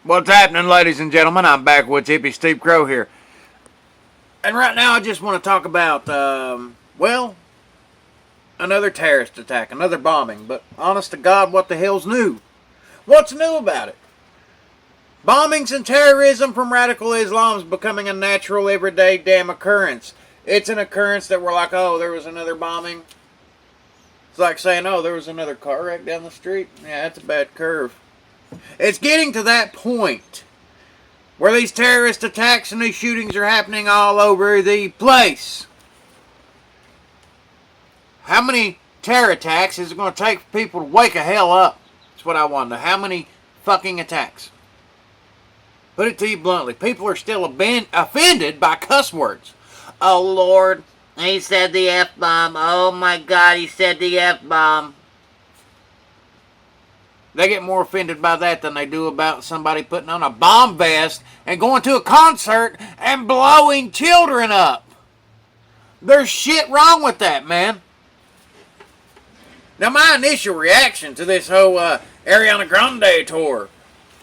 What's happening, ladies and gentlemen? I'm back with Hippie Steve Crow here. And right now I just want to talk about, another terrorist attack, another bombing. But honest to God, what the hell's new? What's new about it? Bombings and terrorism from radical Islam is becoming a natural, everyday damn occurrence. It's an occurrence that we're like, oh, there was another bombing. It's like saying, oh, there was another car wreck down the street. Yeah, that's a bad curve. It's getting to that point where these terrorist attacks and these shootings are happening all over the place. How many terror attacks is it going to take for people to wake the hell up? That's what I wonder. How many fucking attacks? Put it to you bluntly. People are still offended by cuss words. Oh, Lord, he said the F-bomb. Oh, my God, he said the F-bomb. They get more offended by that than they do about somebody putting on a bomb vest and going to a concert and blowing children up. There's shit wrong with that, man. Now, my initial reaction to this whole Ariana Grande tour,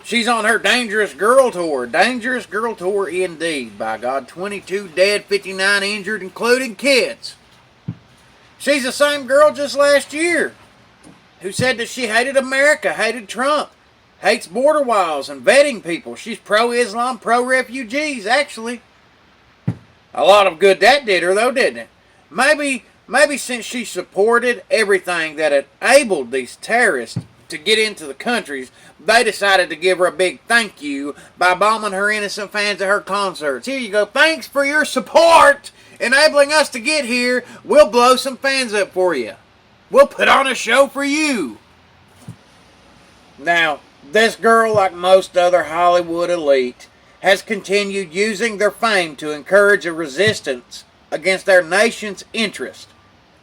she's on her Dangerous Girl tour. Dangerous Girl tour indeed, by God. 22 dead, 59 injured, including kids. She's the same girl just last year who said that she hated America, hated Trump, hates border walls and vetting people. She's pro-Islam, pro-refugees, actually. A lot of good that did her, though, didn't it? Maybe since she supported everything that enabled these terrorists to get into the countries, they decided to give her a big thank you by bombing her innocent fans at her concerts. Here you go. Thanks for your support, enabling us to get here. We'll blow some fans up for you. We'll put on a show for you. Now, this girl, like most other Hollywood elite, has continued using their fame to encourage a resistance against their nation's interest.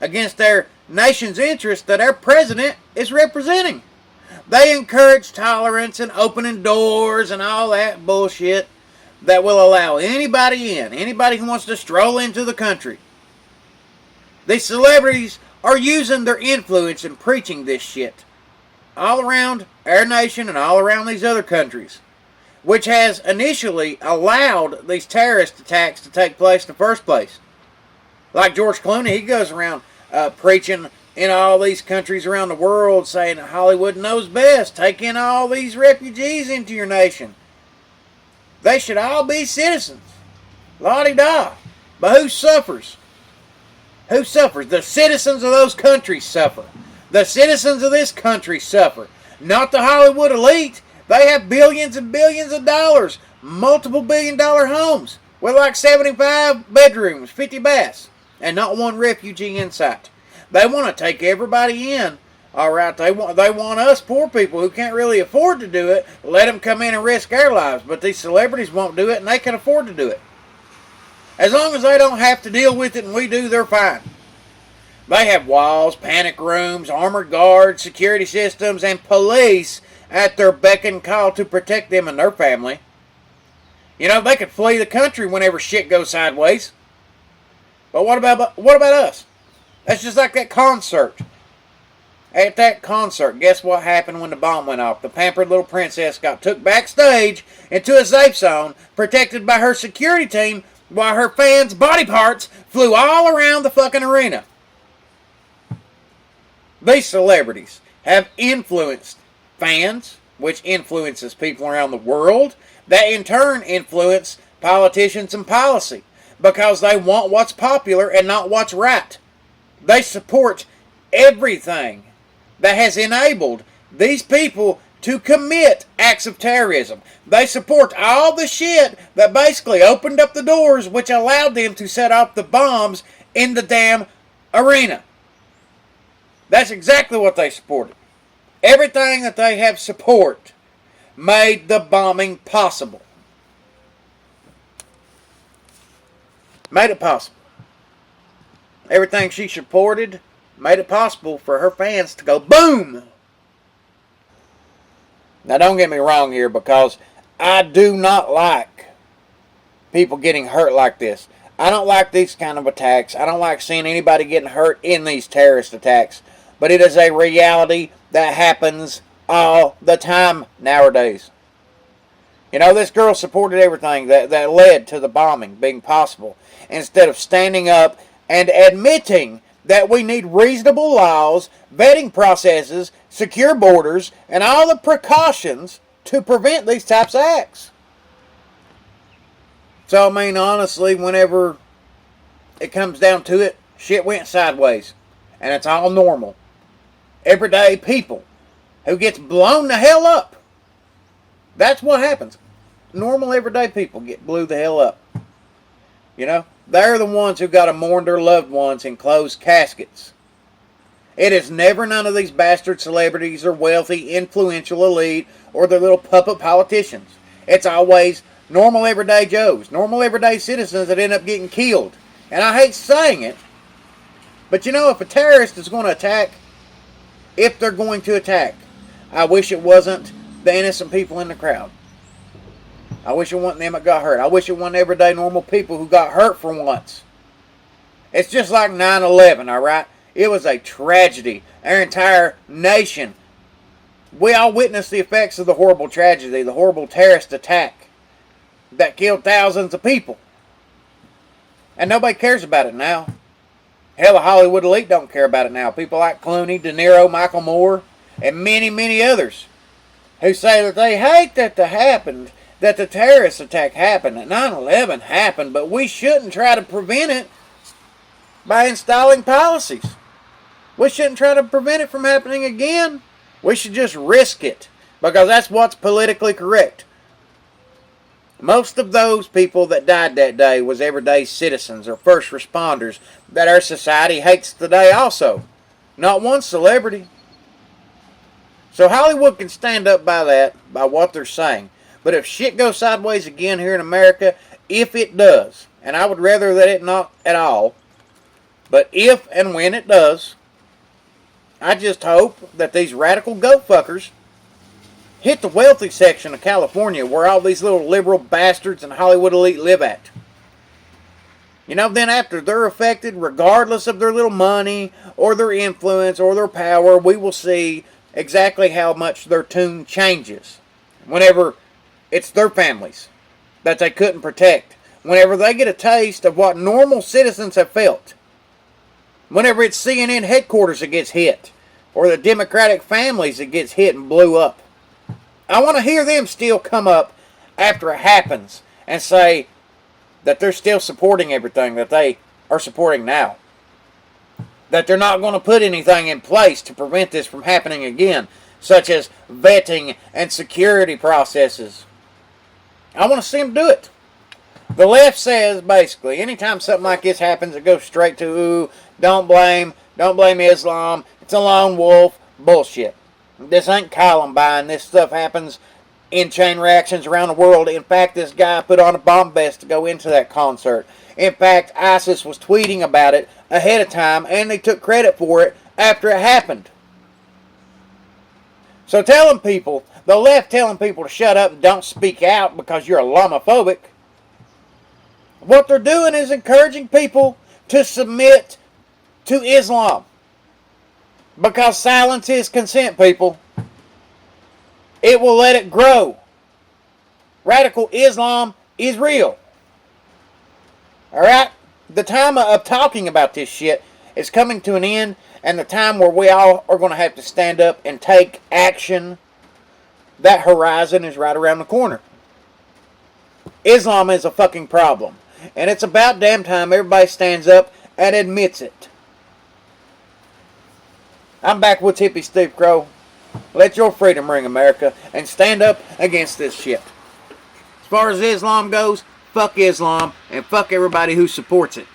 Against their nation's interest that our president is representing. They encourage tolerance and opening doors and all that bullshit that will allow anybody in. Anybody who wants to stroll into the country. These celebrities are using their influence and preaching this shit all around our nation and all around these other countries, which has initially allowed these terrorist attacks to take place in the first place. Like George Clooney, he goes around preaching in all these countries around the world saying that Hollywood knows best. Take in all these refugees into your nation. They should all be citizens. La-di-da. But who suffers? Who suffers? The citizens of those countries suffer. The citizens of this country suffer. Not the Hollywood elite. They have billions and billions of dollars. Multiple billion-dollar homes with like 75 bedrooms, 50 baths, and not one refugee in sight. They want to take everybody in. All right, they want us poor people who can't really afford to do it, let them come in and risk our lives. But these celebrities won't do it, and they can afford to do it. As long as they don't have to deal with it and we do, they're fine. They have walls, panic rooms, armored guards, security systems, and police at their beck and call to protect them and their family. You know, they could flee the country whenever shit goes sideways. But what about us? That's just like that concert. At that concert, guess what happened when the bomb went off? The pampered little princess got took backstage into a safe zone, protected by her security team, while her fans' body parts flew all around the fucking arena. These celebrities have influenced fans, which influences people around the world, that in turn influence politicians and policy, because they want what's popular and not what's right. They support everything that has enabled these people to commit acts of terrorism. They support all the shit that basically opened up the doors which allowed them to set off the bombs in the damn arena. That's exactly what they supported. Everything that they have support made the bombing possible. Made it possible. Everything she supported made it possible for her fans to go boom. Now don't get me wrong here, because I do not like people getting hurt like this. I don't like these kind of attacks. I don't like seeing anybody getting hurt in these terrorist attacks. But it is a reality that happens all the time nowadays. You know, this girl supported everything that led to the bombing being possible, instead of standing up and admitting that we need reasonable laws, vetting processes, secure borders, and all the precautions to prevent these types of acts. So, I mean, honestly, whenever it comes down to it, shit went sideways. And it's all normal. Everyday people who gets blown the hell up. That's what happens. Normal everyday people get blew the hell up. You know? They're the ones who got to mourn their loved ones in closed caskets. It is never none of these bastard celebrities or wealthy, influential elite or their little puppet politicians. It's always normal everyday Joes, normal everyday citizens that end up getting killed. And I hate saying it, but you know, if a terrorist is going to attack, if they're going to attack, I wish it wasn't the innocent people in the crowd. I wish it wasn't them that got hurt. I wish it wasn't everyday normal people who got hurt for once. It's just like 9/11, alright? It was a tragedy. Our entire nation, we all witnessed the effects of the horrible tragedy, the horrible terrorist attack that killed thousands of people. And nobody cares about it now. Hell, the Hollywood elite don't care about it now. People like Clooney, De Niro, Michael Moore, and many, many others who say that they hate that the terrorist attack happened, that 9/11 happened, but we shouldn't try to prevent it by installing policies. We shouldn't try to prevent it from happening again. We should just risk it, because that's what's politically correct. Most of those people that died that day was everyday citizens or first responders that our society hates today also. Not one celebrity. So Hollywood can stand up by that, by what they're saying. But if shit goes sideways again here in America, if it does, and I would rather that it not at all, but if and when it does, I just hope that these radical goat fuckers hit the wealthy section of California where all these little liberal bastards and Hollywood elite live at. You know, then after they're affected, regardless of their little money or their influence or their power, we will see exactly how much their tune changes. Whenever it's their families that they couldn't protect. Whenever they get a taste of what normal citizens have felt. Whenever it's CNN headquarters that gets hit. Or the Democratic families that gets hit and blew up. I want to hear them still come up after it happens and say that they're still supporting everything that they are supporting now. That they're not going to put anything in place to prevent this from happening again, such as vetting and security processes. I want to see them do it. The left says, basically, anytime something like this happens, it goes straight to, ooh, don't blame Islam, it's a lone wolf, bullshit. This ain't Columbine. This stuff happens in chain reactions around the world. In fact, this guy put on a bomb vest to go into that concert. In fact, ISIS was tweeting about it ahead of time, and they took credit for it after it happened. So telling people, the left telling people to shut up and don't speak out because you're Islamophobic, what they're doing is encouraging people to submit to Islam. Because silence is consent, people. It will let it grow. Radical Islam is real. Alright? The time of talking about this shit is coming to an end, and the time where we all are going to have to stand up and take action, that horizon is right around the corner. Islam is a fucking problem. And it's about damn time everybody stands up and admits it. I'm back with Hippie Steve Crow. Let your freedom ring, America, and stand up against this shit. As far as Islam goes, fuck Islam, and fuck everybody who supports it.